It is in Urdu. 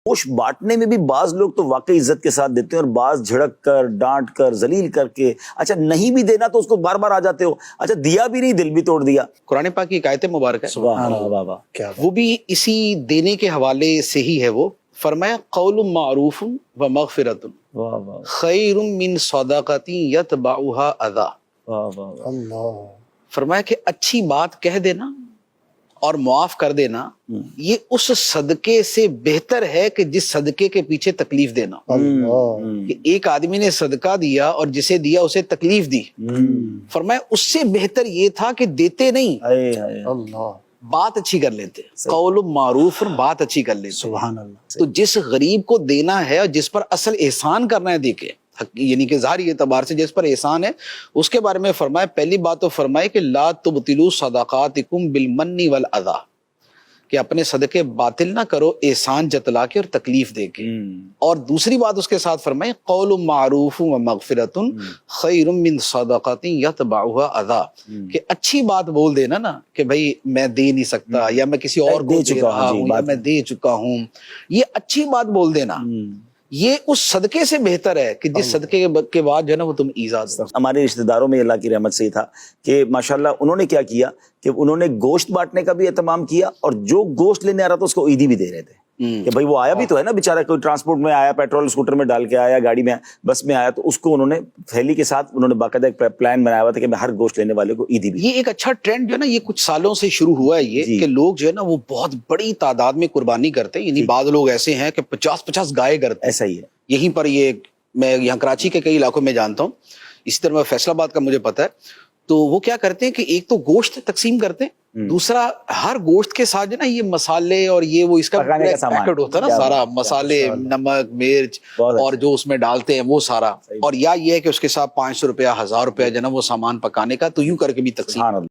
گوشت بانٹنے میں بھی بعض لوگ تو واقعی عزت کے ساتھ دیتے ہیں اور بعض جھڑک کر ڈانٹ کر ذلیل کر کے، اچھا نہیں بھی دینا تو اس کو بار بار آ جاتے ہو، اچھا دیا بھی نہیں دل بھی توڑ دیا۔ قرآن پاک کی ایک آیت مبارک ہے، سبحان اللہ، واہ واہ، کیا وہ بھی اسی دینے کے حوالے سے ہی ہے۔ وہ فرمایا قول معروف و مغفرۃ واہ واہ خیر من صدقۃ یتبعها اذی۔ واہ واہ، اللہ، فرمایا کہ اچھی بات کہہ دینا اور معاف کر دینا یہ اس صدقے سے بہتر ہے کہ جس صدقے کے پیچھے تکلیف دینا۔ اللہ، کہ ایک آدمی نے صدقہ دیا اور جسے دیا اسے تکلیف دی، فرمایا اس سے بہتر یہ تھا کہ دیتے نہیں، اللہ، بات اچھی کر لیتے، قول معروف اور بات اچھی کر لیتے۔ سبحان اللہ، تو جس غریب کو دینا ہے اور جس پر اصل احسان کرنا ہے، دیکھے یعنی کہ ظاہری اعتبار سے جس پر احسان ہے اس کے بارے میں فرمایا، پہلی بات تو فرمائے کہ لا تبطلوا صدقاتکم بالمن والاذی، کہ اپنے صدقے باطل نہ کرو احسان جتلا کے اور تکلیف دے کے۔ اور دوسری بات اس کے ساتھ فرمائے قول معروف و مغفرۃ خیر من صدقۃ یتبعها اذی، کہ اچھی بات بول دینا نا کہ بھائی میں دے نہیں سکتا یا میں کسی اور کو دے رہا ہوں یا میں دے چکا ہوں، یہ اچھی بات بول دینا یہ اس صدقے سے بہتر ہے کہ جس صدقے کے بعد جو ہے نا وہ تم ایزا دو۔ ہمارے رشتہ داروں میں اللہ کی رحمت سے ہی تھا کہ ماشاءاللہ انہوں نے کیا کیا کہ انہوں نے گوشت بانٹنے کا بھی اہتمام کیا اور جو گوشت لینے آ رہا تھا اس کو عیدی بھی دے رہے تھے کہ بھائی وہ آیا بھی تو ہے نا بیچارہ، کوئی ٹرانسپورٹ میں آیا، پیٹرول اسکوٹر میں ڈال کے آیا، گاڑی میں بس میں آیا، تو اس کو انہوں نے تھیلی کے ساتھ انہوں نے باقاعدہ ایک پلان بنایا ہوا تھا کہ میں ہر گوشت لینے والے کو عیدی بھی۔ یہ ایک اچھا ٹرینڈ جو ہے نا یہ کچھ سالوں سے شروع ہوا ہے یہ کہ لوگ جو ہے نا وہ بہت بڑی تعداد میں قربانی کرتے ہیں، یعنی بعض لوگ ایسے ہیں کہ 50 گائے کرتے ہیں۔ ایسا ہی ہے یہیں پر یہ میں یہاں کراچی کے کئی علاقوں میں جانتا ہوں، اسی طرح فیصل آباد کا مجھے پتا ہے، تو وہ کیا کرتے ہیں کہ ایک تو گوشت تقسیم کرتے ہیں، دوسرا ہر گوشت کے ساتھ جو نا یہ مسالے اور یہ وہ اس کا پیکٹ ہوتا ہے نا سارا، مسالے، نمک، مرچ اور جو اس میں ڈالتے ہیں وہ سارا، اور یا یہ ہے کہ اس کے ساتھ 500 روپیہ 1000 روپیہ جو ہے نا وہ سامان پکانے کا، تو یوں کر کے بھی تقسیم۔